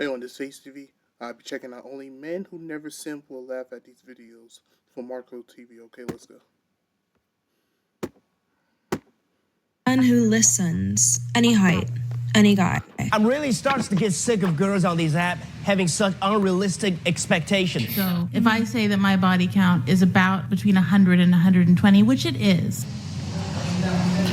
Hey, on this Face TV, I'll be checking out only men who never simp will laugh at these videos for Marco TV. Okay, let's go. Man who listens, any height, any guy. I'm really starting to get sick of girls on these apps having such unrealistic expectations. So if I say that my body count is about between 100 and 120, which it is.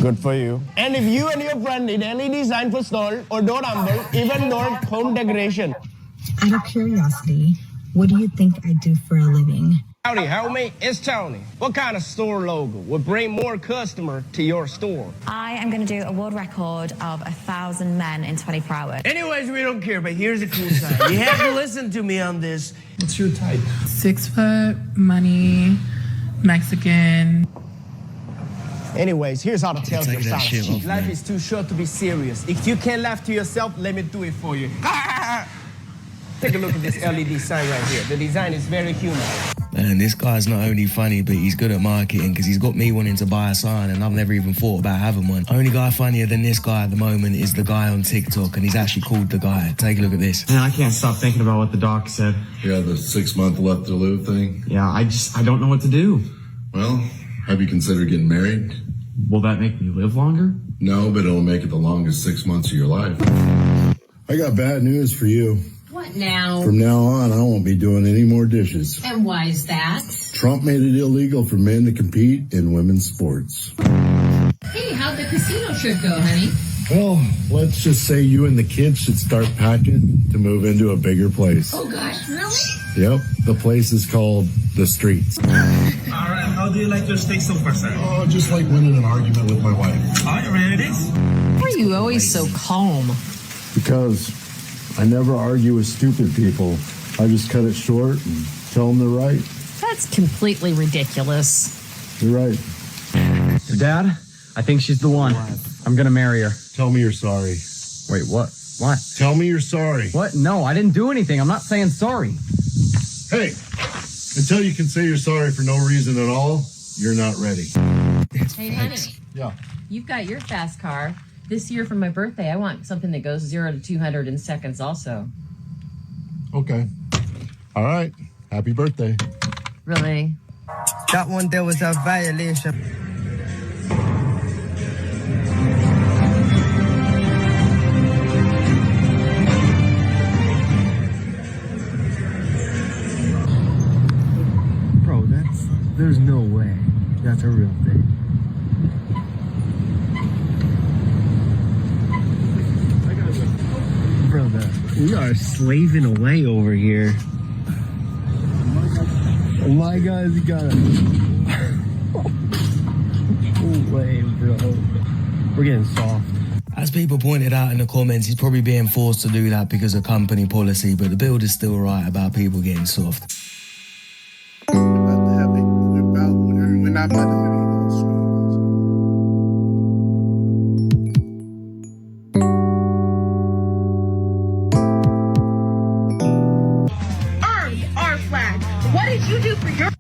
Good for you. And if you and your friend need any design for store or door number, even door home decoration. Out of curiosity, what do you think I do for a living? Howdy, homie. It's Tony. What kind of store logo would bring more customer to your store? I am going to do a world record of 1,000 men in 24 hours. Anyways, we don't care, but here's the cool side. You have to listen to me on this. What's your type? 6 foot, money, Mexican. Anyways, here's how to tell your shit sign. off, Life man. is too short to be serious. If you can't laugh to yourself, let me do it for you. Take a look at this LED sign right here. The design is very human. Man, this guy's not only funny, but he's good at marketing because he's got me wanting to buy a sign and I've never even thought about having one. Only guy funnier than this guy at the moment is the guy on TikTok, and he's actually called The Guy. Take a look at this. Man, I can't stop thinking about what the doc said. Yeah, the 6 month left to live thing. Yeah, I don't know what to do. Well, have you considered getting married? Will that make me live longer? No, but it'll make it the longest 6 months of your life. I got bad news for you. What now? From now on, I won't be doing any more dishes. And why is that? Trump made it illegal for men to compete in women's sports. Hey, how'd the casino trip go, honey? Well, let's just say you and the kids should start packing to move into a bigger place. Oh, gosh, really? Yep, the place is called The Streets. All right, how do you like your steak so far, sir? Oh, just like winning an argument with my wife. All right, ready it is? Why are you always so calm? Because I never argue with stupid people. I just cut it short and tell them they're right. That's completely ridiculous. You're right. Dad, I think she's the one. I'm gonna marry her. Tell me you're sorry. Wait, what? What? Tell me you're sorry. What? No, I didn't do anything. I'm not saying sorry. Hey, until you can say you're sorry for no reason at all, you're not ready. Hey, honey. Yeah. You've got your fast car. This year for my birthday, I want something that goes 0 to 200 in seconds also. Okay. All right. Happy birthday. Really? That one there was a violation. Bro, there's no way. That's a real thing. Brother, we are slaving away over here. Oh my God, you got it. No way, bro. We're getting soft. As people pointed out in the comments, he's probably being forced to do that because of company policy, but the build is still right about people getting soft. We're not about to have any Arms are flagged. What did you do for your...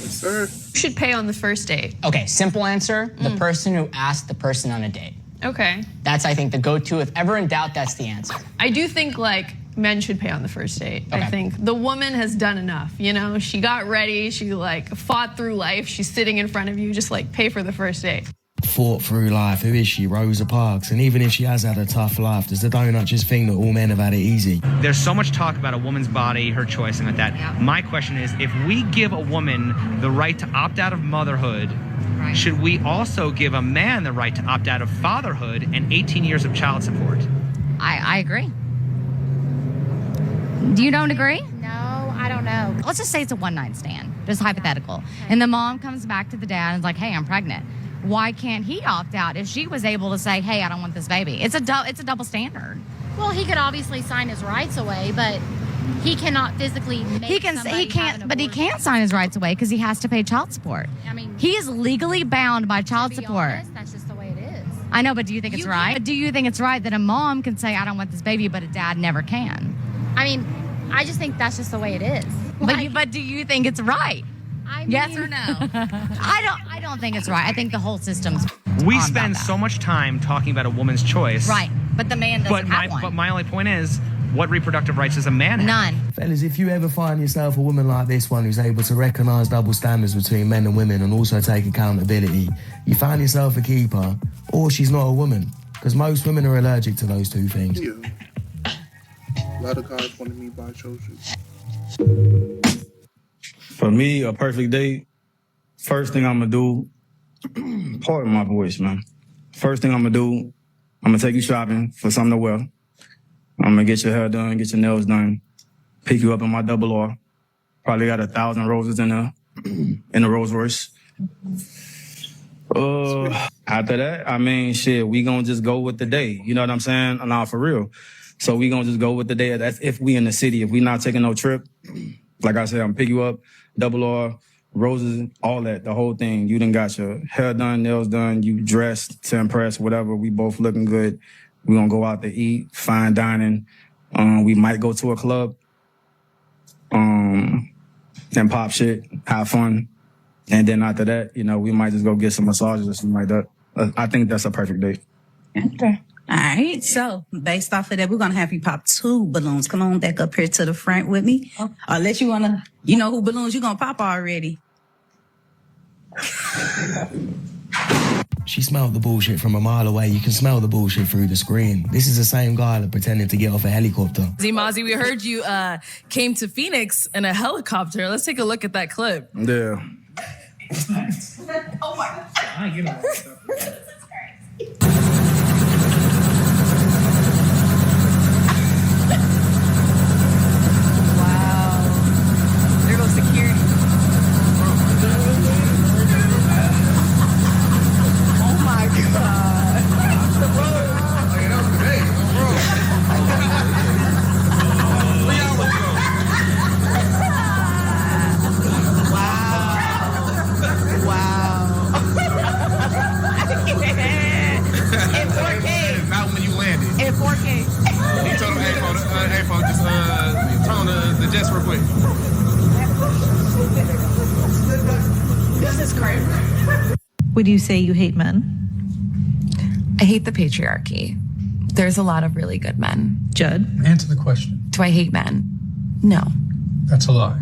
sir. You should pay on the first date. Okay, simple answer, the person who asked the person on a date. Okay. That's, I think, the go-to. If ever in doubt, that's the answer. I do think, like, men should pay on the first date. Okay. I think the woman has done enough, you know? She got ready, she, like, fought through life, she's sitting in front of you, just, like, pay for the first date. Fought through life. Who is she? Rosa Parks. And even if she has had a tough life, does the donut just think that all men have had it easy? There's so much talk about a woman's body, her choice, and like that. Yeah. My question is, if we give a woman the right to opt out of motherhood, should we also give a man the right to opt out of fatherhood and 18 years of child support? I agree. Do you don't agree? No, I don't know. Let's just say it's a one-night stand, just hypothetical. Okay. And the mom comes back to the dad and is like, hey, I'm pregnant. Why can't he opt out if she was able to say, hey, I don't want this baby? It's a double standard. Well, he could obviously sign his rights away, but he cannot physically make he can sign his rights away because he has to pay child support. I mean, he is legally bound by child support. Honest, that's just the way it is. I know, but do you think it's right? Do you think it's right that a mom can say, I don't want this baby, but a dad never can? I mean, I just think that's just the way it is. But do you think it's right? Yes or no? I don't think it's right. I think the whole system's We on spend about so much time talking about a woman's choice. that. Right, but the man doesn't have one. But my only point is, what reproductive rights does a man have? None. Fellas, if you ever find yourself a woman like this one who's able to recognise double standards between men and women and also take accountability, you find yourself a keeper, or she's not a woman. Because most women are allergic to those two things. Yeah. A lot of guys want to meet bisexuals. For me, a perfect date, first thing I'm going to do, pardon my voice, man. First thing I'm going to do, I'm going to take you shopping for something to wear. I'm going to get your hair done, get your nails done, pick you up in my double R. Probably got 1,000 roses in there, in the Rolls Royce. After that, I mean, shit, we gonna just go with the day. You know what I'm saying? Nah, for real. So we gonna just go with the day. That's if we in the city. If we not taking no trip, like I said, I'm pick you up, double R, roses, all that, the whole thing. You done got your hair done, nails done, you dressed to impress, whatever. We both looking good. We gonna go out to eat, fine dining. We might go to a club, and pop shit, have fun. And then after that, you know, we might just go get some massages or something like that. I think that's a perfect date. Okay. All right. So based off of that, we're going to have you pop 2 balloons. Come on back up here to the front with me. Unless you want to, you know who balloons you're going to pop already. She smelled the bullshit from a mile away. You can smell the bullshit through the screen. This is the same guy that pretended to get off a helicopter. Mozzie, we heard you came to Phoenix in a helicopter. Let's take a look at that clip. Yeah. Oh my God. Wow. There goes security. Oh my God. In 4K. He told him, hey, folks, just turn on the jets real quick. This is crazy. Would you say you hate men? I hate the patriarchy. There's a lot of really good men. Judd? Answer the question. Do I hate men? No. That's a lie.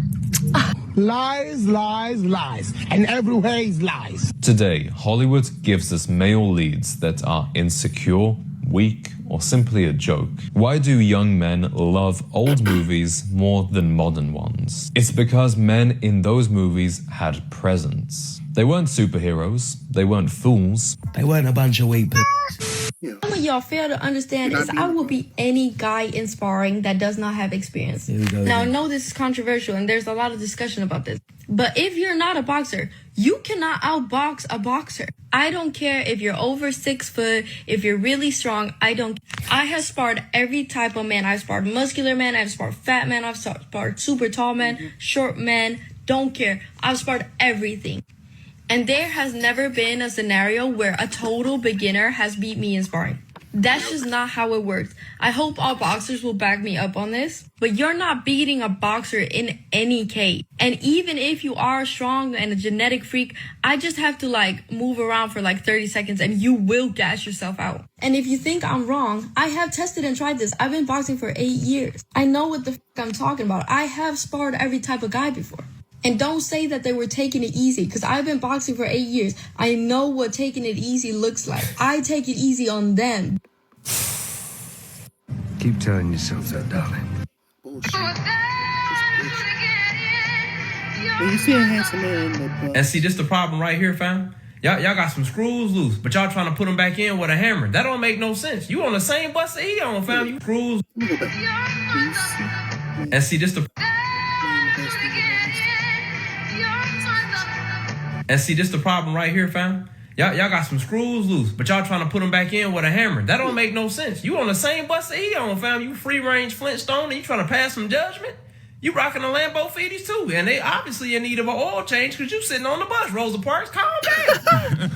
Lies, lies, lies. And everywhere is lies. Today, Hollywood gives us male leads that are insecure, weak, or simply a joke. Why do young men love old movies more than modern ones? It's because men in those movies had presence. They weren't superheroes, they weren't fools. They weren't a bunch of weak p***s. Some of y'all fail to understand is I will be any guy in sparring that does not have experience. Here we go. Now, I know this is controversial and there's a lot of discussion about this, but if you're not a boxer, you cannot outbox a boxer. I don't care if you're over 6 foot, if you're really strong, I have sparred every type of man. I've sparred muscular men, I've sparred fat men, I've sparred super tall men, short men, don't care. I've sparred everything. And there has never been a scenario where a total beginner has beat me in sparring. That's just not how it works. I hope all boxers will back me up on this, but you're not beating a boxer in any case. And even if you are strong and a genetic freak, I just have to move around for 30 seconds and you will gas yourself out. And if you think I'm wrong, I have tested and tried this. I've been boxing for 8 years. I know what the f I'm talking about. I have sparred every type of guy before. And don't say that they were taking it easy, because I've been boxing for 8 years. I know what taking it easy looks like. I take it easy on them. Keep telling yourself that, darling. When you see a handsome man in the And see, this the problem right here, fam. Y'all got some screws loose, but y'all trying to put them back in with a hammer. That don't make no sense. You on the same bus that he on, fam. You screws. And see, this the... And see, this the problem right here, fam. Y'all got some screws loose, but y'all trying to put them back in with a hammer. That don't make no sense. You on the same bus that he on, fam. You free-range Flintstone, and you trying to pass some judgment? You rocking the Lambo Feeties too, and they obviously in need of an oil change because you sitting on the bus. Rosa Parks, calm down.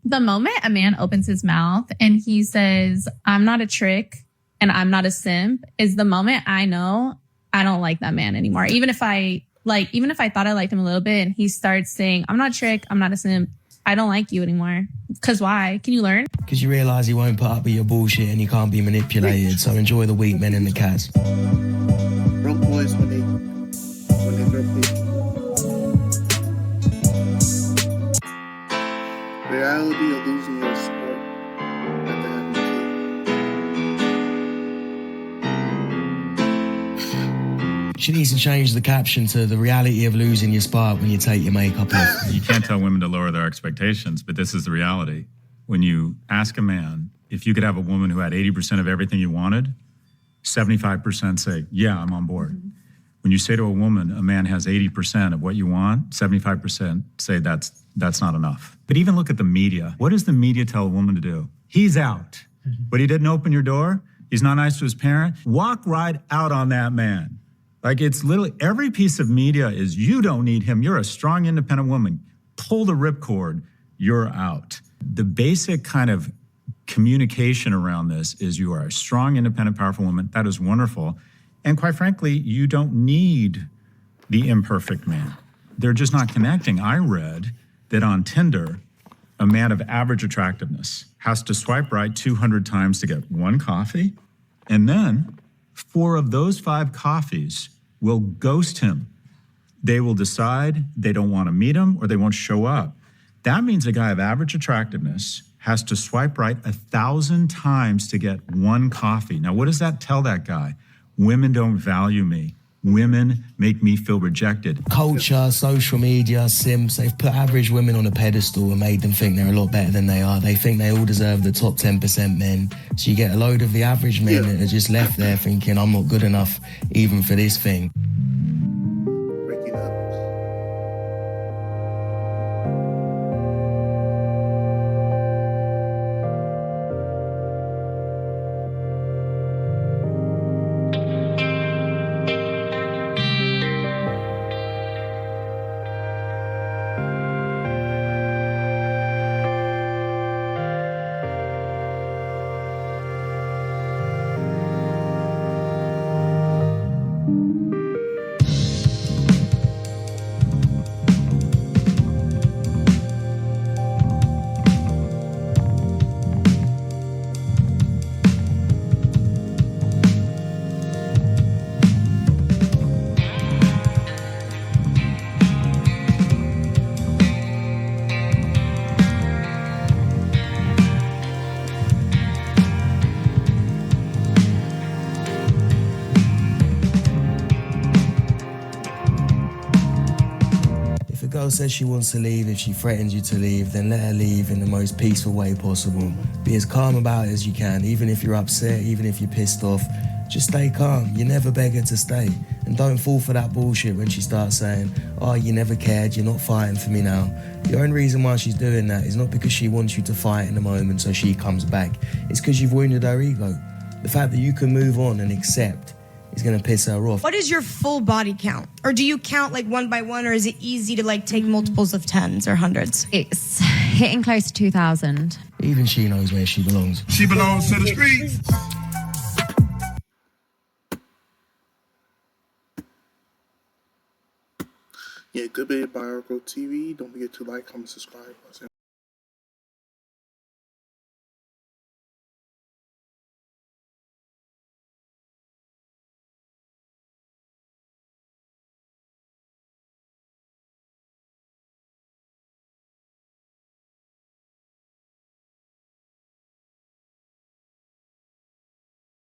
The moment a man opens his mouth and he says, "I'm not a trick and I'm not a simp," is the moment I know I don't like that man anymore. Even if I Like, even if I thought I liked him a little bit and he starts saying, I'm not trick, I'm not a simp, I don't like you anymore. Because why? Can you learn? Because you realise he won't put up with your bullshit and you can't be manipulated. So enjoy the weak men and the cats. Broke boys when they grow big. Reality of losing your sport after having a kid. She needs to change the caption to the reality of losing your spark when you take your makeup off. You can't tell women to lower their expectations, but this is the reality. When you ask a man if you could have a woman who had 80% of everything you wanted, 75% say, yeah, I'm on board. Mm-hmm. When you say to a woman, a man has 80% of what you want, 75% say that's not enough. But even look at the media. What does the media tell a woman to do? He's out. Mm-hmm. But he didn't open your door. He's not nice to his parent. Walk right out on that man. Like, it's literally every piece of media is, you don't need him. You're a strong, independent woman. Pull the ripcord. You're out. The basic kind of communication around this is you are a strong, independent, powerful woman. That is wonderful. And quite frankly, you don't need the imperfect man. They're just not connecting. I read that on Tinder, a man of average attractiveness has to swipe right 200 times to get one coffee. And then 4 of those 5 coffees will ghost him. They will decide they don't want to meet him or they won't show up. That means a guy of average attractiveness has to swipe right 1,000 times to get one coffee. Now, what does that tell that guy? Women don't value me. Women make me feel rejected. Culture, social media, simps, they've put average women on a pedestal and made them think they're a lot better than they are. They think they all deserve the top 10% men. So you get a load of the average men that are just left there thinking, I'm not good enough even for this thing. Breaking up. If a girl says she wants to leave, if she threatens you to leave, then let her leave in the most peaceful way possible. Be as calm about it as you can, even if you're upset, even if you're pissed off. Just stay calm. You never beg her to stay. And don't fall for that bullshit when she starts saying, oh, you never cared, you're not fighting for me now. The only reason why she's doing that is not because she wants you to fight in the moment so she comes back. It's because you've wounded her ego. The fact that you can move on and accept is going to piss her off. What is your full body count? Or do you count like one by one, or is it easy to like take multiples of 10s or 100s? It's hitting close to 2,000. Even she knows where she belongs. She belongs to the streets. Yeah, good bit by Argo TV. Don't forget to like, comment, subscribe.